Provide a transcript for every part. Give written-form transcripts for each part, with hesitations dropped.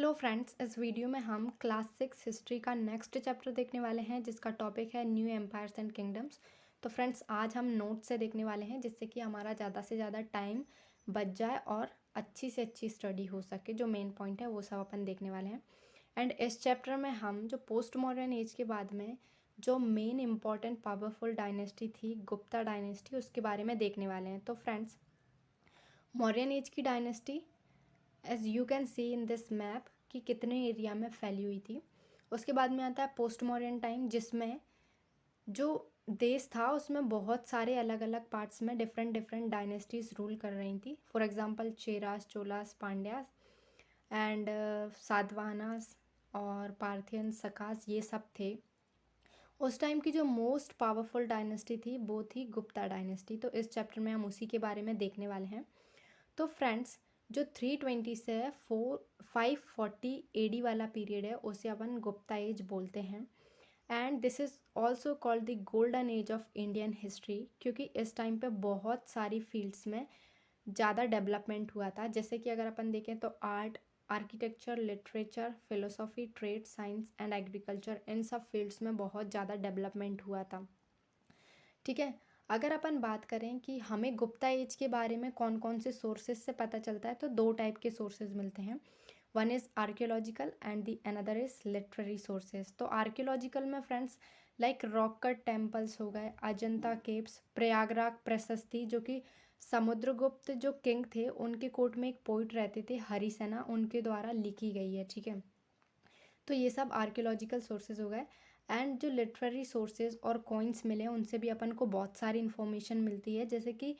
Hello friends, इस video में हम क्लास 6 हिस्ट्री का नेक्स्ट चैप्टर देखने वाले हैं जिसका टॉपिक है न्यू एम्पायर्स एंड किंगडम्स। तो फ्रेंड्स, आज हम नोट से देखने वाले हैं जिससे कि हमारा ज़्यादा से ज़्यादा टाइम बच जाए और अच्छी से अच्छी स्टडी हो सके। जो मेन पॉइंट है वो सब अपन देखने वाले हैं। एंड इस चैप्टर में हम जो पोस्ट मॉडर्न एज के बाद में जो मेन इम्पॉर्टेंट पावरफुल डायनेस्टी थी, गुप्ता डायनेस्टी, उसके बारे में देखने वाले हैं। तो फ्रेंड्स, मौर्यन एज की dynasty as you can see in this map कि कितने एरिया में फैली हुई थी। उसके बाद में आता है पोस्ट मॉडर्न टाइम, जिसमें जो देश था उसमें बहुत सारे अलग अलग पार्ट्स में डिफरेंट डिफरेंट डायनेस्टीज रूल कर रही थी। For example Cheras, Cholas, Pandyas and Satavahanas और पार्थियन, सकास, ये सब थे। उस टाइम की जो मोस्ट पावरफुल डायनेस्टी थी वो थी गुप्ता डायनेस्टी। तो इस चैप्टर में हम उसी के बारे में देखने वाले हैं। तो फ्रेंड्स, जो 320 से 540 एडी वाला पीरियड है उसे अपन गुप्ता एज बोलते हैं। And this is also called the golden age of Indian history, क्योंकि इस टाइम पे बहुत सारी फील्ड्स में ज़्यादा डेवलपमेंट हुआ था। जैसे कि अगर अपन देखें तो art, architecture, literature, philosophy, trade, science and agriculture, इन सब फील्ड्स में बहुत ज़्यादा डेवलपमेंट हुआ था। ठीक है। अगर अपन बात करें कि हमें गुप्ता एज के बारे में कौन कौन से सोर्सेज से पता चलता है, तो दो टाइप के सोर्सेज मिलते हैं। One is archaeological and the another is literary sources. तो आर्कियोलॉजिकल में friends like rock cut temples हो गए, अजंता केव्स, प्रयागराज प्रशस्ति, जो कि समुद्रगुप्त जो किंग थे उनके कोर्ट में एक पोइट रहते थे हरिसेना, उनके द्वारा लिखी गई है। ठीक है। तो ये सब आर्कियोलॉजिकल सोर्सेज हो गए। एंड जो लिटरेरी सोर्सेज और कॉइन्स मिले उनसे भी अपन को बहुत सारी इन्फॉर्मेशन मिलती है। जैसे कि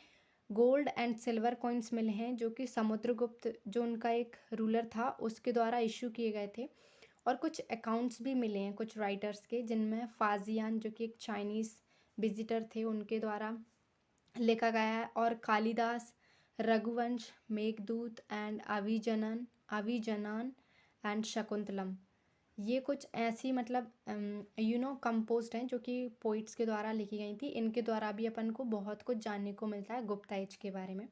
गोल्ड एंड सिल्वर कॉइन्स मिले हैं जो कि समुद्रगुप्त, जो उनका एक रूलर था, उसके द्वारा इशू किए गए थे। और कुछ अकाउंट्स भी मिले हैं कुछ राइटर्स के, जिनमें फाजियान, जो कि एक चाइनीज़ विजिटर थे, उनके द्वारा लिखा गया है। और कालिदास, रघुवंश, मेघदूत एंड अभिजनन एंड शकुंतलम, ये कुछ ऐसी मतलब कंपोज्ड हैं जो कि पोइट्स के द्वारा लिखी गई थी। इनके द्वारा भी अपन को बहुत कुछ जानने को मिलता है गुप्ता एज के बारे में।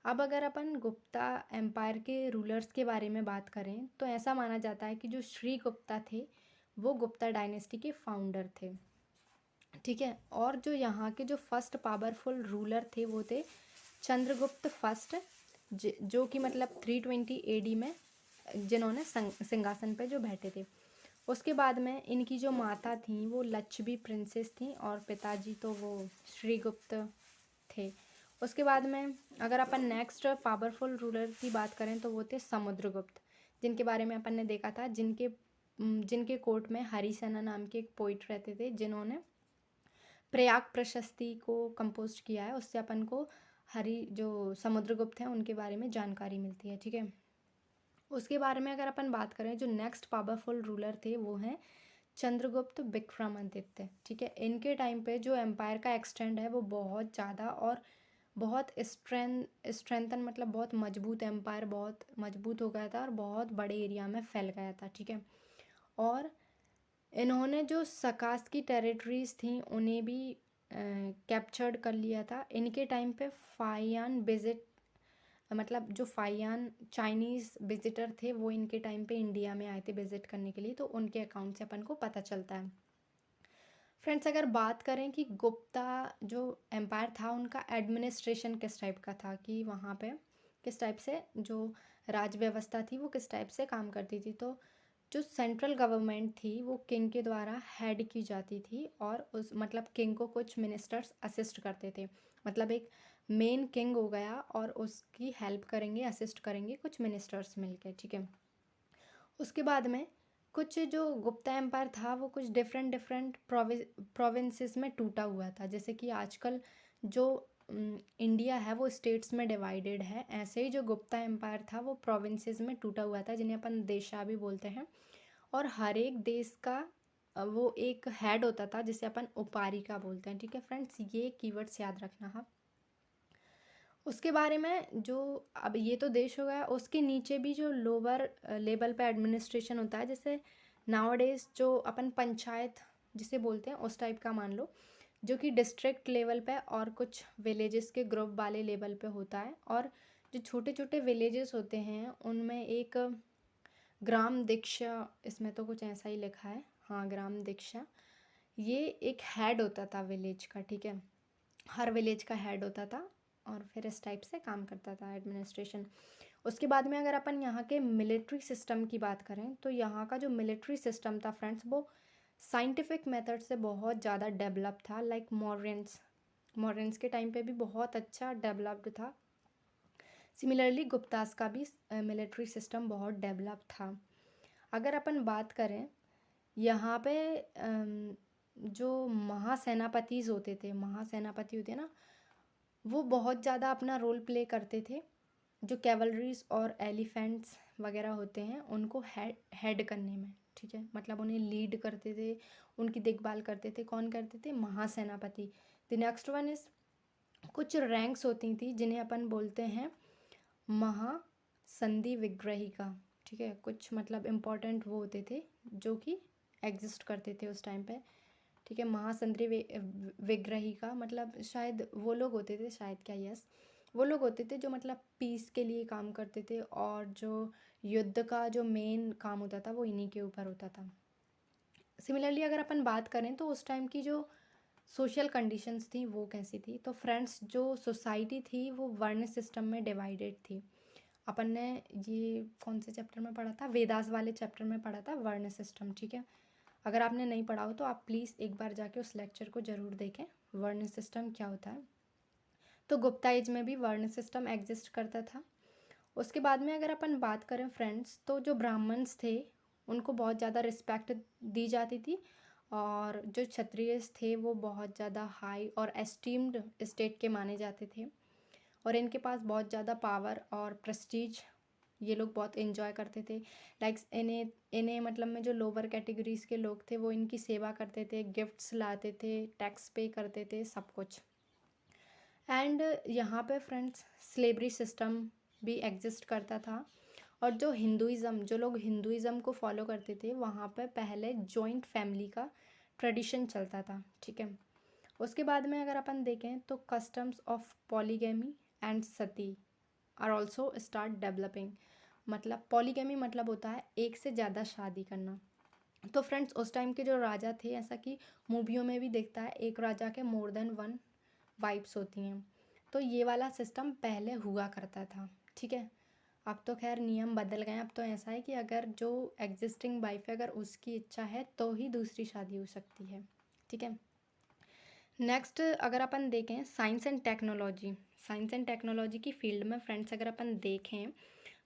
अब अगर अपन गुप्ता एम्पायर के रूलर्स के बारे में बात करें तो ऐसा माना जाता है कि जो श्री गुप्ता थे वो गुप्ता डायनेस्टी के फाउंडर थे। ठीक है। और जो यहाँ के जो फर्स्ट पावरफुल रूलर थे वो थे चंद्रगुप्त फर्स्ट, जो कि मतलब 320 एडी में जिन्होंने सिंहासन पे जो बैठे थे। उसके बाद में इनकी जो माता थी वो लच्छवी प्रिंसेस थी और पिताजी तो वो श्रीगुप्त थे। उसके बाद में अगर अपन नेक्स्ट पावरफुल रूलर की बात करें तो वो थे समुद्रगुप्त, जिनके बारे में अपन ने देखा था, जिनके कोर्ट में हरिसेना नाम के एक पोइट रहते थे, जिन्होंने प्रयाग प्रशस्ति को कंपोज किया है। उससे अपन को जो समुद्रगुप्त हैं उनके बारे में जानकारी मिलती है। ठीक है। उसके बारे में अगर अपन बात करें, जो नेक्स्ट पावरफुल रूलर थे वो हैं चंद्रगुप्त विक्रमादित्य। ठीक है। इनके टाइम पे जो एम्पायर का एक्सटेंड है वो बहुत ज़्यादा और बहुत स्ट्रेंथन मतलब बहुत मजबूत, एम्पायर बहुत मजबूत हो गया था और बहुत बड़े एरिया में फैल गया था। ठीक है। और इन्होंने जो सकास की टेरिटरीज थी उन्हें भी कैप्चर्ड कर लिया था। इनके टाइम पे फाइयान विजिट मतलब जो फाइयान चाइनीज़ विजिटर थे वो इनके टाइम पे इंडिया में आए थे विजिट करने के लिए, तो उनके अकाउंट से अपन को पता चलता है। फ्रेंड्स, अगर बात करें कि गुप्ता जो एम्पायर था उनका एडमिनिस्ट्रेशन किस टाइप का था, कि वहाँ पे किस टाइप से जो राज व्यवस्था थी वो किस टाइप से काम करती थी, तो जो सेंट्रल गवर्नमेंट थी वो किंग के द्वारा हेड की जाती थी और उस मतलब किंग को कुछ मिनिस्टर्स असिस्ट करते थे। मतलब एक मेन किंग हो गया और उसकी हेल्प करेंगे, असिस्ट करेंगे कुछ मिनिस्टर्स मिलके। ठीक है। उसके बाद में कुछ जो गुप्ता एम्पायर था वो कुछ डिफरेंट डिफरेंट प्रोविंसेस में टूटा हुआ था। जैसे कि आजकल जो इंडिया है वो स्टेट्स में डिवाइडेड है, ऐसे ही जो गुप्ता एम्पायर था वो प्रोविंसेस में टूटा हुआ था, जिन्हें अपन देशा भी बोलते हैं। और हर एक देश का वो एक हेड होता था जिसे अपन उपारिका बोलते हैं। ठीक है फ्रेंड्स, ये कीवर्ड्स याद रखना आप। उसके बारे में जो अब ये तो देश हो गया, उसके नीचे भी जो लोअर लेवल पे एडमिनिस्ट्रेशन होता है, जैसे नाउअडेज जो अपन पंचायत जिसे बोलते हैं उस टाइप का मान लो, जो कि डिस्ट्रिक्ट लेवल पे और कुछ विलेजेस के ग्रुप वाले लेवल पे होता है। और जो छोटे छोटे विलेजेस होते हैं उनमें एक ग्राम दीक्षा, इसमें तो कुछ ऐसा ही लिखा है, हाँ ग्राम दीक्षा। ये एक हेड होता था विलेज का, ठीक है, हर विलेज का हेड होता था और फिर इस टाइप से काम करता था एडमिनिस्ट्रेशन। उसके बाद में अगर अपन यहाँ के मिलिट्री सिस्टम की बात करें तो यहाँ का जो मिलिट्री सिस्टम था फ्रेंड्स, वो साइंटिफिक मेथड से बहुत ज़्यादा डेवलप था। लाइक मॉरियंस के टाइम पे भी बहुत अच्छा डेवलप्ड था। सिमिलरली गुप्तास का भी मिलिट्री सिस्टम बहुत डेवलप था। अगर अपन बात करें यहाँ पे जो महासेनापतिज होते थे, महासेनापति होते ना, वो बहुत ज़्यादा अपना रोल प्ले करते थे। जो कैवलरीज और एलिफेंट्स वगैरह होते हैं उनको हेड करने में, ठीक है, मतलब उन्हें लीड करते थे, उनकी देखभाल करते थे। कौन करते थे? महासेनापति। द नेक्स्ट वन इज, कुछ रैंक्स होती थी जिन्हें अपन बोलते हैं महासंधि विग्रहिका, ठीक है, कुछ मतलब इम्पोर्टेंट वो होते थे जो कि एग्जिस्ट करते थे उस टाइम पे, ठीक है। महासंधि विग्रहिका मतलब शायद वो लोग होते थे, शायद क्या, यस, वो लोग होते थे जो मतलब पीस के लिए काम करते थे, और जो युद्ध का जो मेन काम होता था वो इन्हीं के ऊपर होता था। सिमिलरली अगर अपन बात करें तो उस टाइम की जो सोशल कंडीशंस थी वो कैसी थी, तो फ्रेंड्स जो सोसाइटी थी वो वर्ण सिस्टम में डिवाइडेड थी। अपन ने ये कौन से चैप्टर में पढ़ा था? वेदास वाले चैप्टर में पढ़ा था वर्ण सिस्टम, ठीक है। अगर आपने नहीं पढ़ा हो तो आप प्लीज़ एक बार जाके उस लेक्चर को ज़रूर देखें, वर्ण सिस्टम क्या होता है। तो गुप्ता एज में भी वर्ण सिस्टम एग्जिस्ट करता था। उसके बाद में अगर अपन बात करें फ्रेंड्स, तो जो ब्राह्मण्स थे उनको बहुत ज़्यादा रिस्पेक्ट दी जाती थी, और जो क्षत्रियस थे वो बहुत ज़्यादा हाई और एस्टीम्ड स्टेट के माने जाते थे, और इनके पास बहुत ज़्यादा पावर और प्रेस्टीज ये लोग बहुत एंजॉय करते थे। लाइक इन्हें इन्हें मतलब में जो लोअर कैटेगरीज के लोग थे वो इनकी सेवा करते थे, गिफ्ट्स लाते थे, टैक्स पे करते थे, सब कुछ। एंड यहाँ पे फ्रेंड्स स्लेवरी सिस्टम भी एग्जिस्ट करता था, और जो हिंदुज़म, जो लोग हिंदुज़म को फॉलो करते थे वहाँ पे पहले जॉइंट फैमिली का ट्रेडिशन चलता था, ठीक है। उसके बाद में अगर अपन देखें तो customs of polygamy and sati are also start developing. मतलब पॉलीगैमी मतलब होता है एक से ज़्यादा शादी करना। तो फ्रेंड्स उस टाइम के जो राजा थे, ऐसा कि मूवियों में भी दिखता है, एक राजा के मोर देन वन वाइफ्स होती हैं, तो ये वाला सिस्टम पहले हुआ करता था, ठीक है। अब तो खैर नियम बदल गए हैं, अब तो ऐसा है कि अगर जो एग्जिस्टिंग वाइफ है अगर उसकी इच्छा है तो ही दूसरी शादी हो सकती है, ठीक है। नेक्स्ट अगर अपन देखें science and technology, science and technology की फील्ड में फ्रेंड्स अगर अपन देखें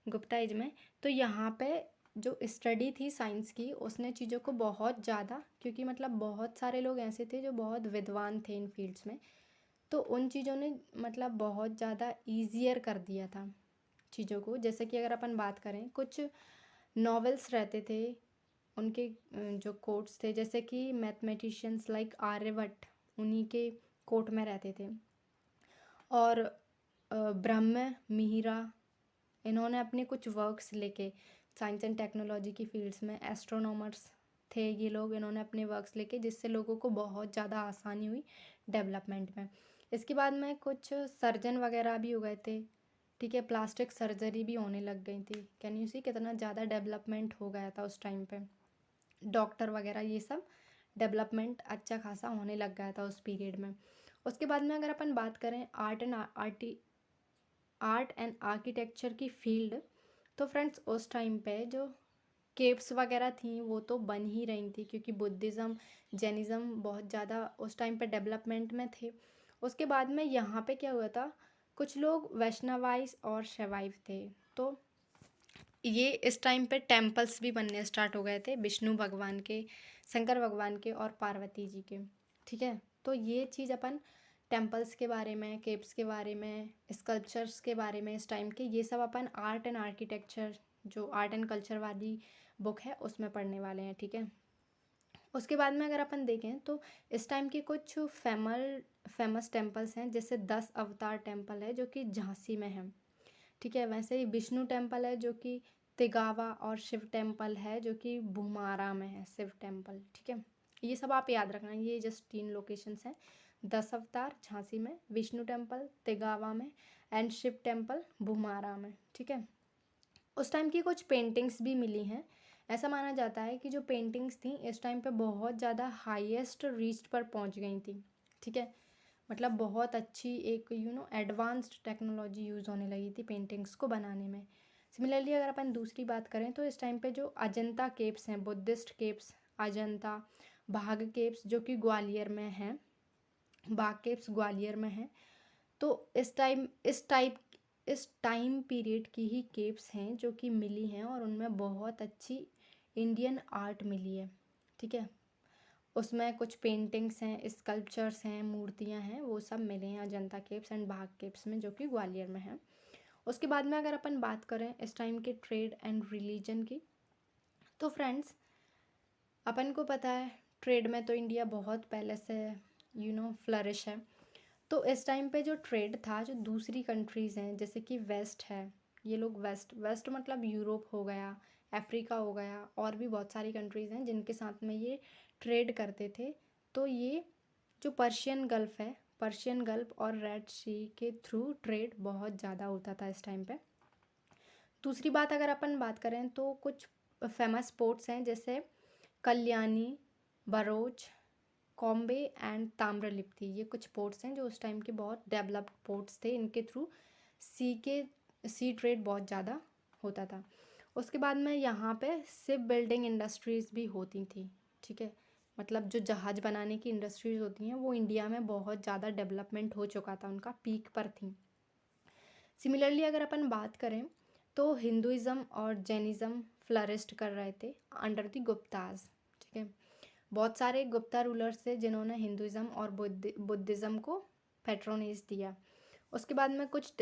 गुप्ता एज में, तो यहाँ पे जो स्टडी थी साइंस की उसने चीज़ों को बहुत ज़्यादा, क्योंकि मतलब बहुत सारे लोग ऐसे थे जो बहुत विद्वान थे इन फील्ड्स में, तो उन चीज़ों ने मतलब बहुत ज़्यादा ईजियर कर दिया था चीज़ों को। जैसे कि अगर अपन बात करें, कुछ नॉवेल्स रहते थे उनके जो कोट्स थे, जैसे कि मैथमेटिशियंस लाइक आर्यभट्ट उन्हीं के कोर्ट में रहते थे, और ब्रह्म मिहिरा इन्होंने अपने कुछ वर्क्स लेके साइंस एंड टेक्नोलॉजी की फील्ड्स में, एस्ट्रोनॉमर्स थे ये लोग, इन्होंने अपने वर्क्स लेके जिससे लोगों को बहुत ज़्यादा आसानी हुई डेवलपमेंट में। इसके बाद में कुछ सर्जन वगैरह भी हो गए थे, ठीक है, प्लास्टिक सर्जरी भी होने लग गई थी। कैन यू सी कितना ज़्यादा डेवलपमेंट हो गया था उस टाइम पे, डॉक्टर वगैरह ये सब डेवलपमेंट अच्छा खासा होने लग गया था उस पीरियड में। उसके बाद में अगर अपन बात करें आर्ट एंड आर्किटेक्चर की फील्ड, तो फ्रेंड्स उस टाइम पे जो केव्स वगैरह थी वो तो बन ही रही थी, क्योंकि बुद्धिज़्म जैनिज़्म बहुत ज़्यादा उस टाइम पे डेवलपमेंट में थे। उसके बाद में यहाँ पे क्या हुआ था, कुछ लोग वैष्णवाइज और शैवाइव थे, तो ये इस टाइम पे टेम्पल्स भी बनने स्टार्ट हो गए थे विष्णु भगवान के, शंकर भगवान के और पार्वती जी के, ठीक है। तो ये चीज़ अपन टेम्पल्स के बारे में, केव्स के बारे में, स्कल्पचर्स के बारे में इस टाइम के, ये सब अपन आर्ट एंड आर्किटेक्चर जो आर्ट एंड कल्चर वाली बुक है उसमें पढ़ने वाले हैं, ठीक है। उसके बाद में अगर अपन देखें तो इस टाइम के कुछ फेमस टेम्पल्स हैं, जैसे 10 अवतार टेम्पल है जो कि झांसी में है, ठीक है। वैसे ही विष्णु टेम्पल है जो कि तिगावा, और शिव टेम्पल है जो कि भूमारा में है, शिव टेम्पल, ठीक है। ये सब आप याद रखना, ये जस्ट 3 लोकेशंस हैं, 10 अवतार झांसी में, विष्णु टेम्पल तिगावा में, एंड शिव टेम्पल भूमारा में, ठीक है। उस टाइम की कुछ पेंटिंग्स भी मिली हैं। ऐसा माना जाता है कि जो पेंटिंग्स थी इस टाइम पे बहुत ज़्यादा हाईएस्ट रीच पर पहुंच गई थी। ठीक है, मतलब बहुत अच्छी एक एडवांस्ड टेक्नोलॉजी यूज़ होने लगी थी पेंटिंग्स को बनाने में। सिमिलरली अगर अपन दूसरी बात करें तो इस टाइम पे जो अजंता केव्स हैं, बुद्धिस्ट केव्स, अजंता बाघ केव्स जो कि ग्वालियर में हैं, बाघ केव्स ग्वालियर में हैं। तो इस टाइम पीरियड की ही केव्स हैं जो कि मिली हैं और उनमें बहुत अच्छी इंडियन आर्ट मिली है। ठीक है, उसमें कुछ पेंटिंग्स हैं, स्कल्पचर्स हैं, मूर्तियां हैं, वो सब मिले हैं अजंता केव्स एंड बाघ केव्स में जो कि ग्वालियर में है। उसके बाद में अगर अपन बात करें इस टाइम के ट्रेड एंड रिलीजन की, तो फ्रेंड्स अपन को पता है ट्रेड में तो इंडिया बहुत पहले से फ्लरिश है। तो इस टाइम पे जो ट्रेड था, जो दूसरी कंट्रीज़ हैं जैसे कि वेस्ट है, ये लोग वेस्ट वेस्ट मतलब यूरोप हो गया, अफ्रीका हो गया, और भी बहुत सारी कंट्रीज़ हैं जिनके साथ में ये ट्रेड करते थे। तो ये जो पर्शियन गल्फ़ है, पर्शियन गल्फ़ और रेड सी के थ्रू ट्रेड बहुत ज़्यादा होता था इस टाइम पे। दूसरी बात अगर अपन बात करें तो कुछ फेमस पोर्ट्स हैं जैसे कल्याणी, बरोच, कॉम्बे एंड ताम्रलिप्ति। ये कुछ पोर्ट्स हैं जो उस टाइम के बहुत डेवलप्ड पोर्ट्स थे। इनके थ्रू सी ट्रेड बहुत ज़्यादा होता था। उसके बाद में यहाँ पे शिप बिल्डिंग इंडस्ट्रीज़ भी होती थी। ठीक है, मतलब जो जहाज़ बनाने की इंडस्ट्रीज़ होती हैं वो इंडिया में बहुत ज़्यादा डेवलपमेंट हो चुका था, उनका पीक पर थी। सिमिलरली अगर अपन बात करें तो हिंदुइज़्म और जैनिज़्म फ्लरिस्ट कर रहे थे अंडर द गुप्ताज। ठीक है, बहुत सारे गुप्ता रूलर्स थे जिन्होंने हिंदुइज़्म और बुद्धिज़्म को पैट्रोनेज दिया। उसके बाद में कुछ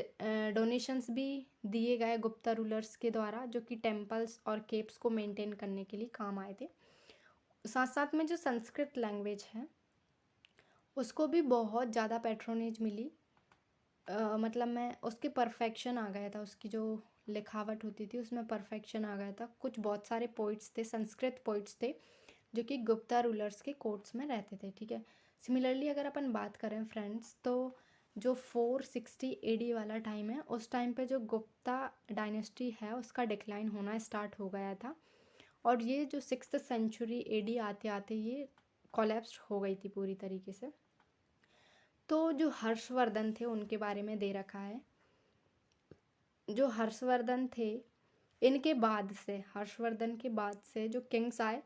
डोनेशंस भी दिए गए गुप्ता रूलर्स के द्वारा जो कि टेम्पल्स और केव्स को मेंटेन करने के लिए काम आए थे। साथ साथ में जो संस्कृत लैंग्वेज है उसको भी बहुत ज़्यादा पैट्रोनेज मिली। मतलब मैं उसके परफेक्शन आ गया था, उसकी जो लिखावट होती थी उसमें परफेक्शन आ गया था। कुछ बहुत सारे पोइट्स थे, संस्कृत पोइट्स थे जो कि गुप्ता रूलर्स के कोर्ट्स में रहते थे। ठीक है, सिमिलरली अगर अपन बात करें फ्रेंड्स तो जो 460 AD वाला टाइम है, उस टाइम पे जो गुप्ता डायनेस्टी है उसका डिक्लाइन होना स्टार्ट हो गया था और ये जो 6th सेंचुरी AD आते आते ये कोलैप्स हो गई थी पूरी तरीके से। तो जो हर्षवर्धन थे उनके बारे में दे रखा है। जो हर्षवर्धन थे इनके बाद से, हर्षवर्धन के बाद से जो किंग्स आए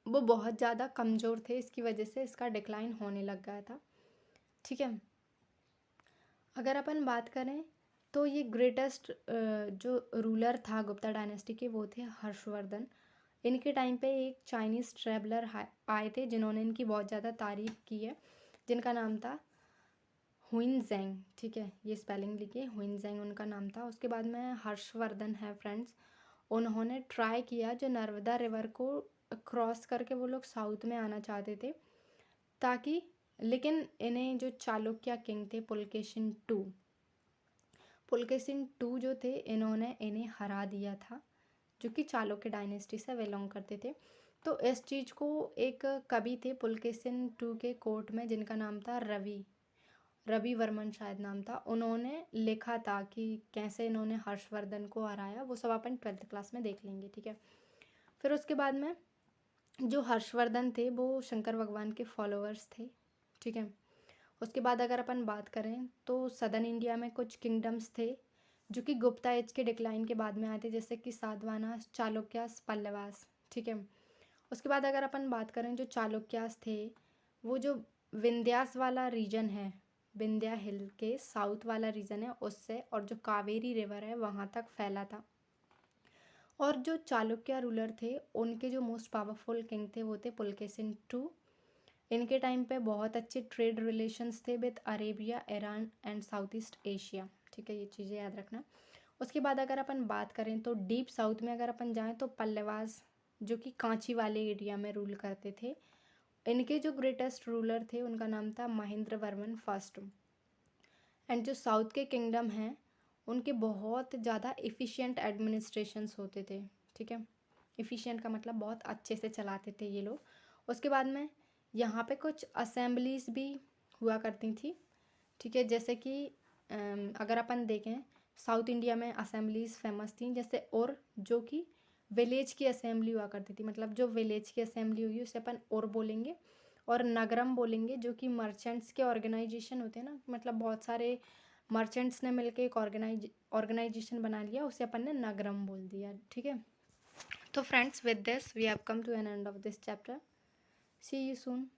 वो बहुत ज़्यादा कमज़ोर थे, इसकी वजह से इसका डिक्लाइन होने लग गया था। ठीक है, अगर अपन बात करें तो ये ग्रेटेस्ट जो रूलर था गुप्ता डायनेस्टी के वो थे हर्षवर्धन। इनके टाइम पे एक चाइनीज़ ट्रैवलर आए थे जिन्होंने इनकी बहुत ज़्यादा तारीफ़ की है, जिनका नाम था हुइनज़ैंग। ठीक है, ये स्पेलिंग लिखिए, हुइनज़ैंग उनका नाम था। उसके बाद में हर्षवर्धन है फ्रेंड्स, उन्होंने ट्राई किया जो नर्मदा रिवर को क्रॉस करके वो लोग साउथ में आना चाहते थे ताकि, लेकिन इन्हें जो चालुक्य किंग थे पुलकेशिन टू जो थे इन्होंने इन्हें हरा दिया था, जो कि चालुक्य डायनेस्टी से बिलोंग करते थे। तो इस चीज़ को एक कवि थे पुलकेशिन टू के कोर्ट में जिनका नाम था रवि वर्मन शायद नाम था, उन्होंने लिखा था कि कैसे इन्होंने हर्षवर्धन को हराया। वो सब अपन 12th क्लास में देख लेंगे। ठीक है, फिर उसके बाद में जो हर्षवर्धन थे वो शंकर भगवान के फॉलोअर्स थे। ठीक है, उसके बाद अगर अपन बात करें तो सदर्न इंडिया में कुछ किंगडम्स थे जो कि गुप्ता एज के डिक्लाइन के बाद में आए थे, जैसे कि सातवाहनास, चालुक्यास, पल्लवास। ठीक है, उसके बाद अगर अपन बात करें जो चालुक्यास थे वो जो विंध्यास वाला रीजन है, विंध्या हिल के साउथ वाला रीजन है उससे, और जो कावेरी रिवर है वहाँ तक फैला था। और जो चालुक्य रूलर थे उनके जो मोस्ट पावरफुल किंग थे वो थे पुलकेशिन टू। इनके टाइम पे बहुत अच्छे ट्रेड रिलेशंस थे with Arabia, Iran and south east Asia. ठीक है, ये चीज़ें याद रखना। उसके बाद अगर अपन बात करें तो डीप साउथ में अगर अपन जाएं तो पल्लवास जो कि कांची वाले एरिया में रूल करते थे। इनके जो ग्रेटेस्ट रूलर थे उनका नाम था महेंद्र वर्मन फर्स्ट। एंड जो साउथ के किंगडम हैं उनके बहुत ज़्यादा इफ़िशियंट एडमिनिस्ट्रेशंस होते थे। ठीक है, इफ़िशियंट का मतलब बहुत अच्छे से चलाते थे ये लोग। उसके बाद में यहाँ पे कुछ असेंबलीज भी हुआ करती थी। ठीक है, जैसे कि अगर अपन देखें साउथ इंडिया में असेंबलीज फेमस थी, जैसे और जो कि विलेज की असेंबली हुआ करती थी, मतलब जो विलेज की असेंबली हुई उसे अपन और बोलेंगे। और नगरम बोलेंगे जो कि मर्चेंट्स के ऑर्गेनाइजेशन होते हैं ना, मतलब बहुत सारे मर्चेंट्स ने मिलके एक ऑर्गेनाइजेशन बना लिया, उसे अपन ने नगरम बोल दिया। ठीक है, तो friends with this we have come to an end of this chapter. See you soon.